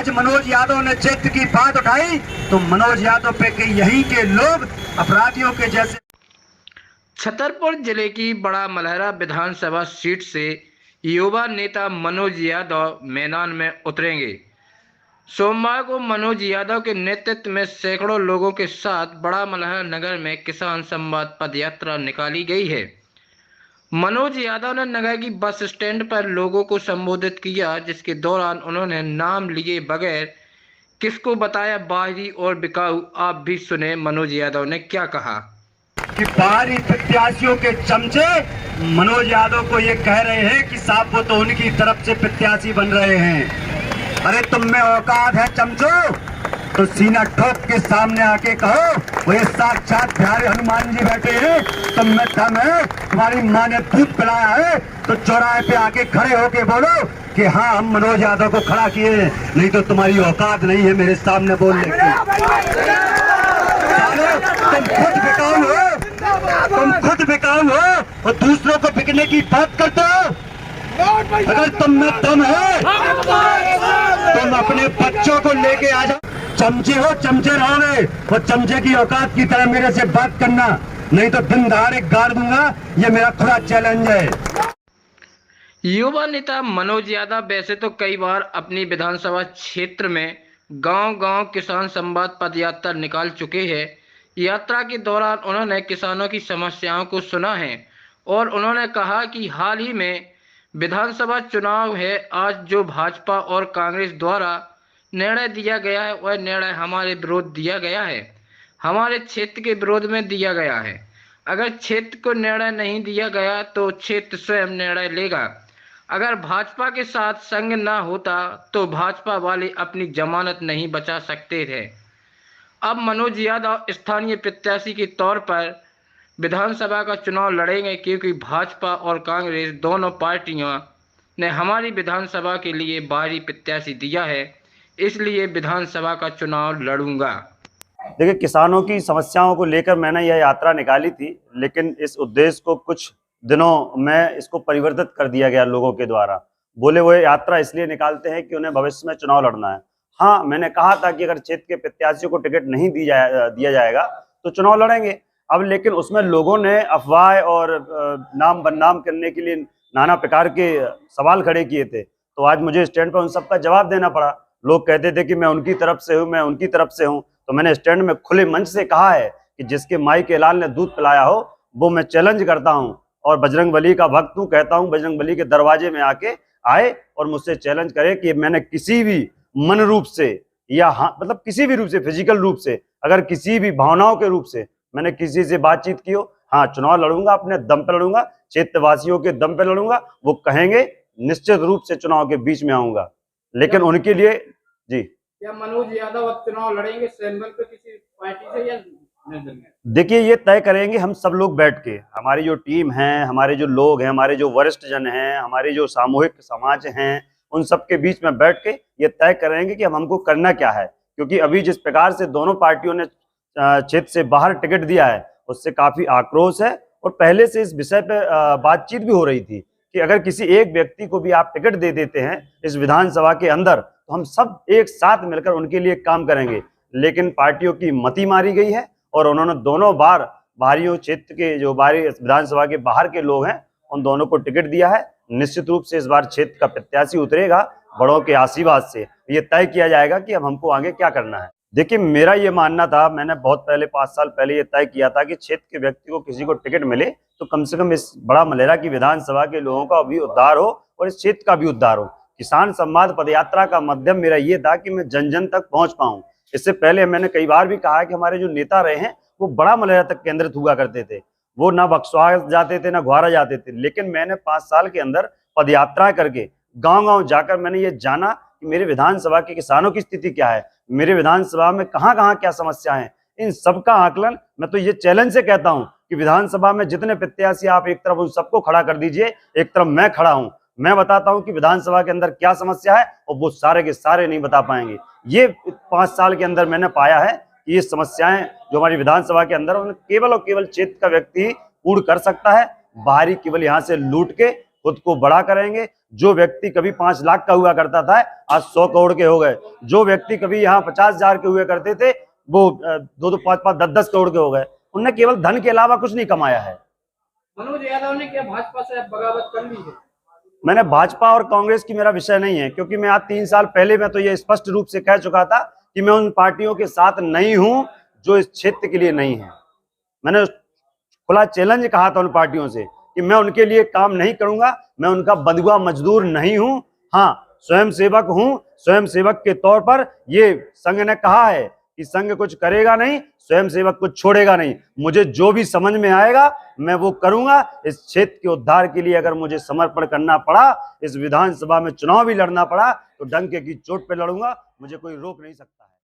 आज मनोज यादव ने क्षेत्र की बात उठाई तो मनोज यादव पे के यहीं के लोग अपराधियों के जैसे। छतरपुर जिले की बड़ा मलहरा विधानसभा सीट से युवा नेता मनोज यादव मैदान में उतरेंगे। सोमवार को मनोज यादव के नेतृत्व में सैकड़ों लोगों के साथ बड़ा मलहरा नगर में किसान संवाद पदयात्रा निकाली गई है। मनोज यादव ने नगर की बस स्टैंड पर लोगों को संबोधित किया, जिसके दौरान उन्होंने नाम लिए बगैर किसको बताया बाहरी और बिकाऊ। आप भी सुने मनोज यादव ने क्या कहा। कि बाहरी प्रत्याशियों के चमचे मनोज यादव को ये कह रहे हैं कि साहब वो तो उनकी तरफ से प्रत्याशी बन रहे हैं। अरे तुम में औकात है चमचो तो सीना ठोक के सामने आके कहो वो ये साक्षात प्यारे हनुमान जी बैठे हैं, तुम में दम है, तुम्हारी माँ ने दूध पिलाया है तो चौराहे पे आके खड़े होके बोलो कि हाँ हम मनोज यादव को खड़ा किए, नहीं तो तुम्हारी औकात नहीं है मेरे सामने बोलने की। तुम खुद बिकाऊ हो, तुम खुद बिकाऊ हो और दूसरों को बिकने की बात करते हो। अगर तुम में दम है तुम अपने बच्चों को लेके आ जाओ। चमचे हो चमचे रहोगे और चमचे की औकात की तरह मेरे से बात करना, नहीं तो दिन दहाड़े गाड़ दूंगा, ये मेरा खुला चैलेंज है। युवा नेता मनोज यादव वैसे तो कई बार अपनी विधानसभा क्षेत्र में गांव-गांव किसान संवाद पदयात्रा निकाल चुके हैं। यात्रा के दौरान उन्होंने किसानों की समस्याओं को सुना है और उन्होंने कहा कि हाल ही में विधानसभा चुनाव है। आज जो भाजपा और कांग्रेस द्वारा निर्णय दिया गया है वह निर्णय हमारे विरोध दिया गया है, हमारे क्षेत्र के विरोध में दिया गया है। अगर क्षेत्र को निर्णय नहीं दिया गया तो क्षेत्र स्वयं निर्णय लेगा। अगर भाजपा के साथ संग न होता तो भाजपा वाले अपनी जमानत नहीं बचा सकते थे। अब मनोज यादव स्थानीय प्रत्याशी के तौर पर विधानसभा का चुनाव लड़ेंगे, क्योंकि भाजपा और कांग्रेस दोनों पार्टियों ने हमारी विधानसभा के लिए बाहरी प्रत्याशी दिया है, इसलिए विधानसभा का चुनाव लड़ूंगा। देखिए, किसानों की समस्याओं को लेकर मैंने यह यात्रा निकाली थी, लेकिन इस उद्देश्य को कुछ दिनों में इसको परिवर्तित कर दिया गया लोगों के द्वारा। बोले वो यात्रा इसलिए निकालते हैं कि उन्हें भविष्य में चुनाव लड़ना है। हाँ, मैंने कहा था कि अगर क्षेत्र के प्रत्याशियों को टिकट नहीं दिया जाएगा तो चुनाव लड़ेंगे। अब लेकिन उसमें लोगों ने अफवाह और नाम बदनाम करने के लिए नाना प्रकार के सवाल खड़े किए थे, तो आज मुझे स्टैंड पर उन सबका जवाब देना पड़ा। लोग कहते थे कि मैं उनकी तरफ से हूँ, मैं उनकी तरफ से हूँ, तो मैंने स्टैंड में खुले मंच से कहा है कि जिसके माई के लाल ने दूध पिलाया हो वो मैं चैलेंज करता हूँ और बजरंगबली का भक्त हूँ। कहता हूँ बजरंगबली के दरवाजे में आके आए और मुझसे चैलेंज करे कि मैंने किसी भी मन रूप से या हाँ मतलब किसी भी रूप से, फिजिकल रूप से, अगर किसी भी भावनाओं के रूप से मैंने किसी से बातचीत की हो, हाँ चुनाव लड़ूंगा, अपने दम पे लड़ूंगा, क्षेत्रवासियों के दम पे लड़ूंगा। वो कहेंगे निश्चित रूप से चुनाव के बीच में आऊंगा, लेकिन उनके लिए जी। क्या मनोज यादव अब चुनाव लड़ेंगे सैंबल पे किसी पार्टी से या निर्दल में? देखिए, ये तय करेंगे हम सब लोग बैठ के। हमारी जो टीम है, हमारे जो लोग हैं, हमारे जो वरिष्ठ जन हैं, हमारे जो सामूहिक समाज हैं, उन सब के बीच में बैठ के ये तय करेंगे कि हमको करना क्या है। क्योंकि अभी जिस प्रकार से दोनों पार्टियों ने क्षेत्र से बाहर टिकट दिया है उससे काफी आक्रोश है और पहले से इस विषय पे बातचीत भी हो रही थी कि अगर किसी एक व्यक्ति को भी आप टिकट दे देते हैं इस विधानसभा के अंदर तो हम सब एक साथ मिलकर उनके लिए काम करेंगे। लेकिन पार्टियों की मति मारी गई है और उन्होंने दोनों बार बाहरी क्षेत्र के जो बाहरी विधानसभा के बाहर के लोग हैं उन दोनों को टिकट दिया है। निश्चित रूप से इस बार क्षेत्र का प्रत्याशी उतरेगा, बड़ों के आशीर्वाद से ये तय किया जाएगा कि अब हमको आगे क्या करना है। देखिए, मेरा ये मानना था, मैंने बहुत पहले 5 साल पहले ये तय किया था कि क्षेत्र के व्यक्ति को किसी को टिकट मिले तो कम से कम इस बड़ा मलहरा की विधानसभा के लोगों का भी उद्धार हो और इस क्षेत्र का भी उद्धार हो। किसान संवाद पदयात्रा का माध्यम मेरा ये था कि मैं जन जन तक पहुंच पाऊं। इससे पहले मैंने कई बार भी कहा कि हमारे जो नेता रहे हैं वो बड़ा मलहरा तक केंद्रित हुआ करते थे, वो ना बक्सवा जाते थे ना घुआरा जाते थे। लेकिन मैंने 5 साल के अंदर पदयात्रा करके गांव-गांव जाकर मैंने ये जाना कि मेरे विधानसभा के किसानों की स्थिति क्या है, मेरे विधानसभा में कहां-कहां क्या समस्या है। इन सबका आकलन मैं तो ये चैलेंज से कहता हूं कि विधानसभा में जितने प्रत्याशी आप एक तरफ उन सबको खड़ा कर दीजिए, एक तरफ मैं खड़ा हूं, मैं बताता हूं कि विधानसभा के अंदर क्या समस्या है और वो सारे के सारे नहीं बता पाएंगे। ये 5 साल के अंदर मैंने पाया है कि ये समस्याएं जो हमारी विधानसभा के अंदर केवल और केवल क्षेत्र का व्यक्ति पूर्ण कर सकता है। बाहरी केवल यहाँ से लूट के खुद को बड़ा करेंगे। जो व्यक्ति कभी 5 लाख का हुआ करता था आज 100 करोड़ के हो गए। जो व्यक्ति कभी यहाँ 50,000 के हुए करते थे वो 2-2, 5-5, 10-10 करोड़ के हो गए। उनने केवल धन के अलावा कुछ नहीं कमाया है। मनोज यादव ने क्या भाजपा से बगावत कर ली है? मैंने भाजपा और कांग्रेस की मेरा विषय नहीं है, क्योंकि मैं आज 3 साल पहले मैं तो ये स्पष्ट रूप से कह चुका था कि मैं उन पार्टियों के साथ नहीं हूं जो इस क्षेत्र के लिए नहीं है। मैंने खुला चैलेंज कहा था उन पार्टियों से कि मैं उनके लिए काम नहीं करूंगा, मैं उनका बंधुआ मजदूर नहीं हूं। हाँ, स्वयं सेवक हूं। स्वयं सेवक के तौर पर ये संघ ने कहा है कि संघ कुछ करेगा नहीं, स्वयं सेवक कुछ छोड़ेगा नहीं। मुझे जो भी समझ में आएगा मैं वो करूंगा। इस क्षेत्र के उद्धार के लिए अगर मुझे समर्पण करना पड़ा, इस विधानसभा में चुनाव भी लड़ना पड़ा, तो डंके की चोट पे लड़ूंगा। मुझे कोई रोक नहीं सकता।